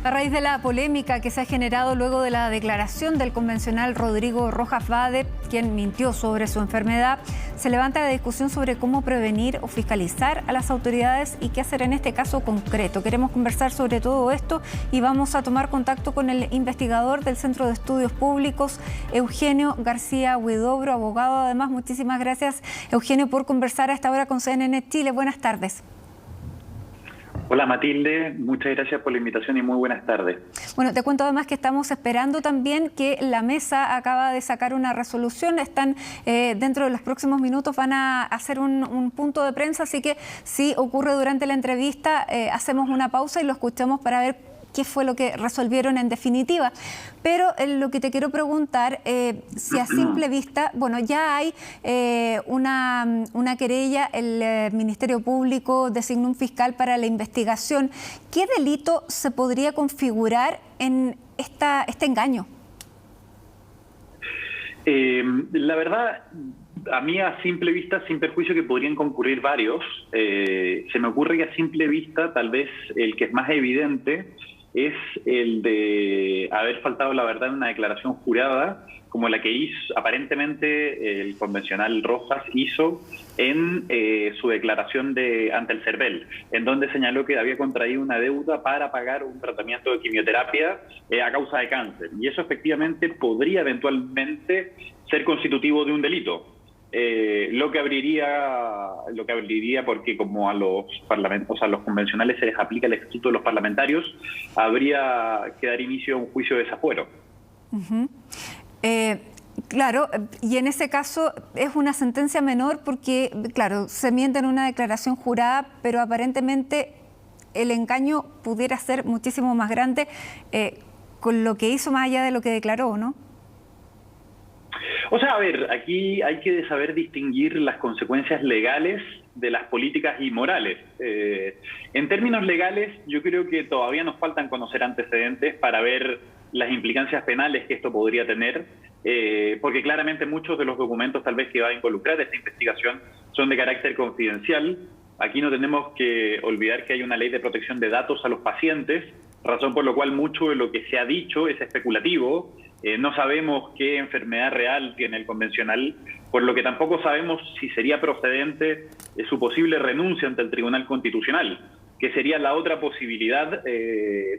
A raíz de la polémica que se ha generado luego de la declaración del convencional Rodrigo Rojas Vade, quien mintió sobre su enfermedad, se levanta la discusión sobre cómo prevenir o fiscalizar a las autoridades y qué hacer en este caso concreto. Queremos conversar sobre todo esto y vamos a tomar contacto con el investigador del Centro de Estudios Públicos, Eugenio García Huidobro, abogado. Además, muchísimas gracias, Eugenio, por conversar a esta hora con CNN Chile. Buenas tardes. Hola Matilde, muchas gracias por la invitación y muy buenas tardes. Bueno, te cuento además que estamos esperando también que la mesa acaba de sacar una resolución. Están dentro de los próximos minutos, van a hacer un punto de prensa, así que si ocurre durante la entrevista, hacemos una pausa y lo escuchamos para ver qué fue lo que resolvieron en definitiva. Pero lo que te quiero preguntar, si a simple vista, bueno, ya hay una querella, el Ministerio Público designó un fiscal para la investigación. ¿Qué delito se podría configurar en este engaño? La verdad, a mí a simple vista, sin perjuicio que podrían concurrir varios, se me ocurre que a simple vista tal vez el que es más evidente es el de haber faltado la verdad en una declaración jurada, como la que hizo aparentemente el convencional Rojas hizo en su declaración ante el CERVEL, en donde señaló que había contraído una deuda para pagar un tratamiento de quimioterapia a causa de cáncer. Y eso efectivamente podría eventualmente ser constitutivo de un delito. Lo que abriría porque como a los convencionales se les aplica el estatuto de los parlamentarios, habría que dar inicio a un juicio de desafuero. Claro, y en ese caso es una sentencia menor porque, claro, se miente en una declaración jurada, pero aparentemente el engaño pudiera ser muchísimo más grande con lo que hizo más allá de lo que declaró, ¿no? O sea, a ver, aquí hay que saber distinguir las consecuencias legales de las políticas y morales. En términos legales, yo creo que todavía nos faltan conocer antecedentes para ver las implicancias penales que esto podría tener, porque claramente muchos de los documentos tal vez que va a involucrar esta investigación son de carácter confidencial. Aquí no tenemos que olvidar que hay una ley de protección de datos a los pacientes, razón por la cual mucho de lo que se ha dicho es especulativo. No sabemos qué enfermedad real tiene el convencional, por lo que tampoco sabemos si sería procedente su posible renuncia ante el Tribunal Constitucional, que sería la otra posibilidad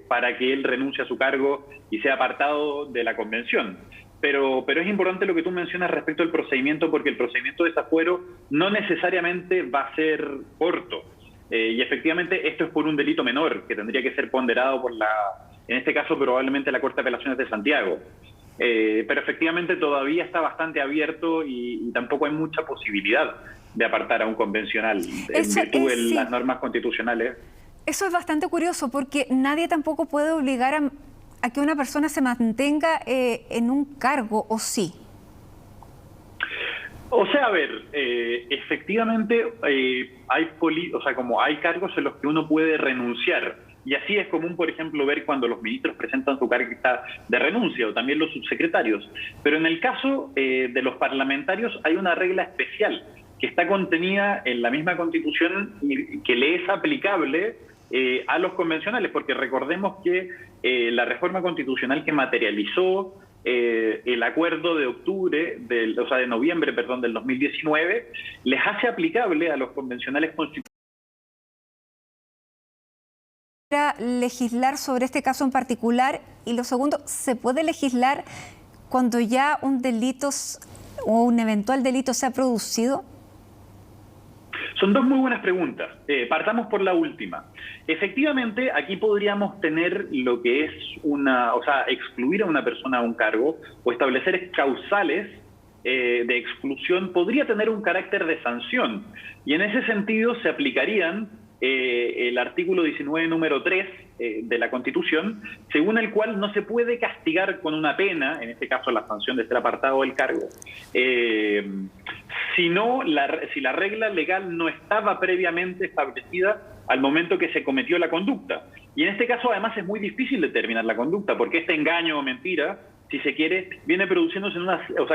para que él renuncie a su cargo y sea apartado de la convención. Pero es importante lo que tú mencionas respecto al procedimiento, porque el procedimiento de desafuero no necesariamente va a ser corto. Y efectivamente esto es por un delito menor, que tendría que ser ponderado por en este caso probablemente la Corte de Apelaciones de Santiago. Pero efectivamente todavía está bastante abierto y tampoco hay mucha posibilidad de apartar a un convencional en virtud de las normas constitucionales. Eso es bastante curioso porque nadie tampoco puede obligar a que una persona se mantenga en un cargo, ¿o sí? O sea, a ver, efectivamente como hay cargos en los que uno puede renunciar. Y así es común, por ejemplo, ver cuando los ministros presentan su carta de renuncia o también los subsecretarios. Pero en el caso de los parlamentarios hay una regla especial que está contenida en la misma Constitución y que le es aplicable a los convencionales, porque recordemos que la reforma constitucional que materializó el acuerdo de noviembre del 2019 les hace aplicable a los convencionales constitucionales legislar sobre este caso en particular. Y lo segundo, ¿se puede legislar cuando ya un delito o un eventual delito se ha producido? Son dos muy buenas preguntas. Partamos por la última. Efectivamente, aquí podríamos tener lo que es excluir a una persona a un cargo o establecer causales de exclusión. Podría tener un carácter de sanción y en ese sentido se aplicarían el artículo 19, número 3 de la Constitución, según el cual no se puede castigar con una pena, en este caso la sanción de ser apartado del cargo, si la regla legal no estaba previamente establecida al momento que se cometió la conducta. Y en este caso además es muy difícil determinar la conducta, porque este engaño o mentira, si se quiere, viene produciéndose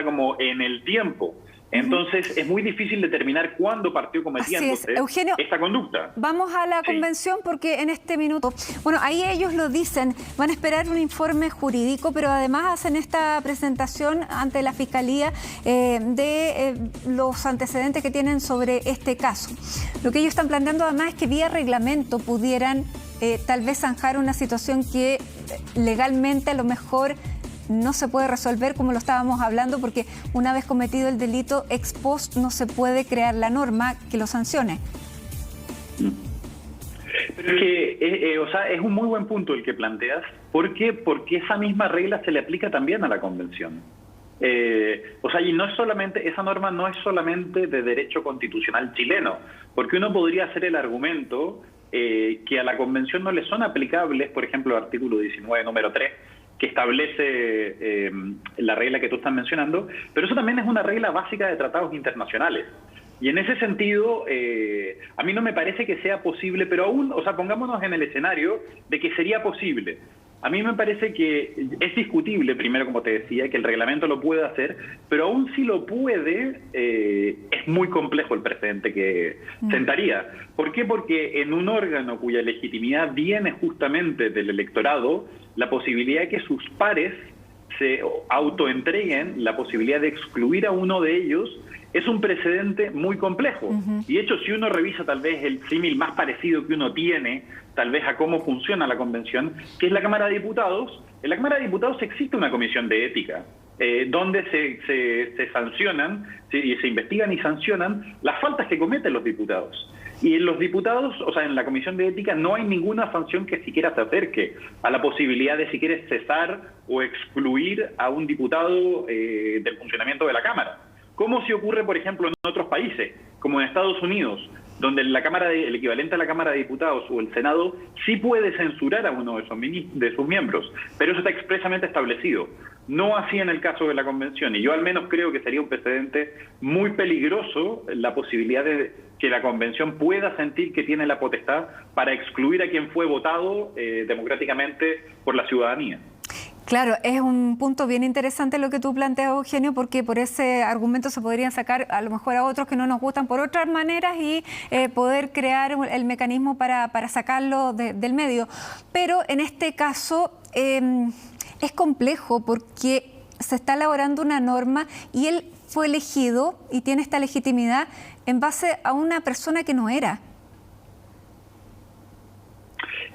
como en el tiempo. Entonces, es muy difícil determinar cuándo partió cometiéndose Eugenio, esta conducta. Vamos a la convención porque en este minuto, bueno, ahí ellos lo dicen, van a esperar un informe jurídico, pero además hacen esta presentación ante la Fiscalía de los antecedentes que tienen sobre este caso. Lo que ellos están planteando además es que vía reglamento pudieran tal vez zanjar una situación que legalmente a lo mejor no se puede resolver como lo estábamos hablando, porque una vez cometido el delito ex post no se puede crear la norma que lo sancione. Pero es que, es un muy buen punto el que planteas. ¿Por qué? Porque esa misma regla se le aplica también a la Convención. Y no es solamente, esa norma no es solamente de derecho constitucional chileno, porque uno podría hacer el argumento que a la Convención no le son aplicables, por ejemplo, el artículo 19, número 3, que establece la regla que tú estás mencionando, pero eso también es una regla básica de tratados internacionales. Y en ese sentido, a mí no me parece que sea posible, pero aún, pongámonos en el escenario de que sería posible. A mí me parece que es discutible, primero, como te decía, que el reglamento lo puede hacer, pero aún si lo puede, es muy complejo el precedente que sentaría. ¿Por qué? Porque en un órgano cuya legitimidad viene justamente del electorado, la posibilidad de que sus pares se autoentreguen la posibilidad de excluir a uno de ellos es un precedente muy complejo. Y de hecho, si uno revisa tal vez el símil más parecido que uno tiene, tal vez a cómo funciona la Convención, que es la Cámara de Diputados, en la Cámara de Diputados existe una comisión de ética, donde se sancionan, y se investigan y sancionan las faltas que cometen los diputados. Y en los diputados, en la Comisión de Ética no hay ninguna sanción que siquiera se acerque a la posibilidad de siquiera cesar o excluir a un diputado del funcionamiento de la Cámara. Como si ocurre, por ejemplo, en otros países, como en Estados Unidos, donde el equivalente a la Cámara de Diputados o el Senado sí puede censurar a uno de sus miembros, pero eso está expresamente establecido. No así en el caso de la Convención, y yo al menos creo que sería un precedente muy peligroso la posibilidad de que la Convención pueda sentir que tiene la potestad para excluir a quien fue votado democráticamente por la ciudadanía. Claro, es un punto bien interesante lo que tú planteas, Eugenio, porque por ese argumento se podrían sacar a lo mejor a otros que no nos gustan por otras maneras y poder crear el mecanismo para sacarlo del medio. Pero en este caso es complejo porque se está elaborando una norma y él fue elegido y tiene esta legitimidad en base a una persona que no era.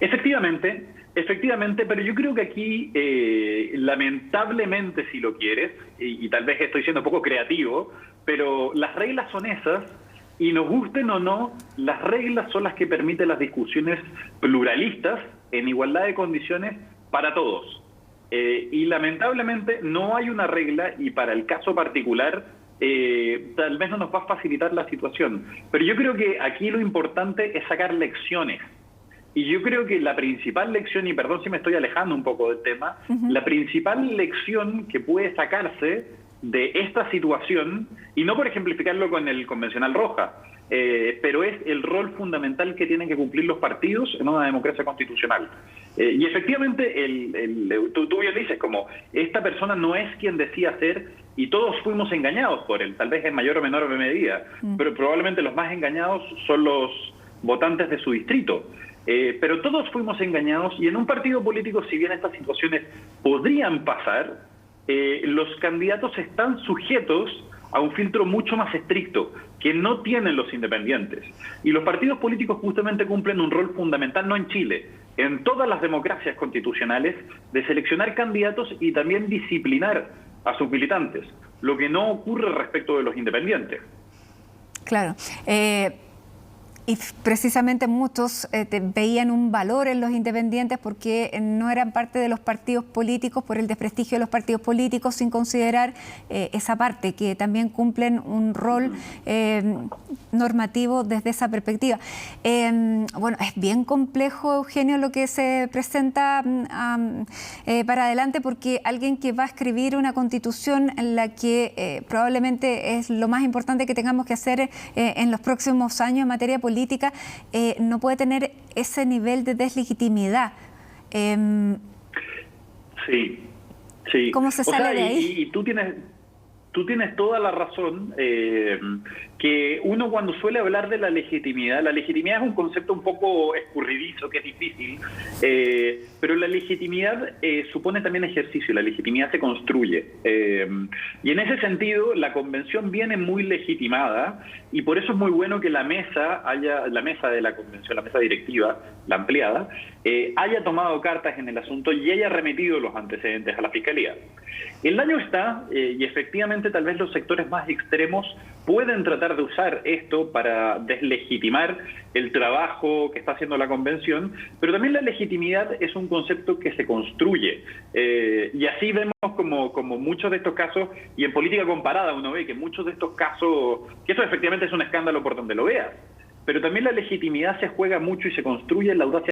Efectivamente, pero yo creo que aquí, lamentablemente, si lo quieres, y tal vez estoy siendo un poco creativo, pero las reglas son esas, y nos gusten o no, las reglas son las que permiten las discusiones pluralistas en igualdad de condiciones para todos. Y lamentablemente no hay una regla, y para el caso particular, tal vez no nos va a facilitar la situación. Pero yo creo que aquí lo importante es sacar lecciones. Y yo creo que la principal lección, y perdón si me estoy alejando un poco del tema, la principal lección que puede sacarse de esta situación, y no por ejemplificarlo con el convencional Roja, pero es el rol fundamental que tienen que cumplir los partidos en una democracia constitucional. Y efectivamente, tú bien dices, como esta persona no es quien decía ser, y todos fuimos engañados por él, tal vez en mayor o menor medida, pero probablemente los más engañados son los votantes de su distrito. Pero todos fuimos engañados, y en un partido político, si bien estas situaciones podrían pasar, los candidatos están sujetos a un filtro mucho más estricto que no tienen los independientes. Y los partidos políticos justamente cumplen un rol fundamental, no en Chile, en todas las democracias constitucionales, de seleccionar candidatos y también disciplinar a sus militantes, lo que no ocurre respecto de los independientes. Claro. Y precisamente muchos veían un valor en los independientes porque no eran parte de los partidos políticos por el desprestigio de los partidos políticos, sin considerar esa parte, que también cumplen un rol normativo desde esa perspectiva. Bueno, es bien complejo, Eugenio, lo que se presenta para adelante, porque alguien que va a escribir una constitución en la que probablemente es lo más importante que tengamos que hacer en los próximos años en materia política, no puede tener ese nivel de deslegitimidad. Sí. ¿Cómo se sale de ahí? Y tú tú tienes toda la razón, que uno cuando suele hablar de la legitimidad es un concepto un poco escurridizo, que es difícil, pero la legitimidad supone también ejercicio, la legitimidad se construye. Y en ese sentido, la convención viene muy legitimada, y por eso es muy bueno que la mesa de la convención, la mesa directiva, la ampliada, haya tomado cartas en el asunto y haya remitido los antecedentes a la Fiscalía. El daño está, y efectivamente tal vez los sectores más extremos pueden tratar de usar esto para deslegitimar el trabajo que está haciendo la convención, pero también la legitimidad es un concepto que se construye. Y así vemos como muchos de estos casos, y en política comparada uno ve que muchos de estos casos, que eso efectivamente es un escándalo por donde lo veas, pero también la legitimidad se juega mucho y se construye en la audacia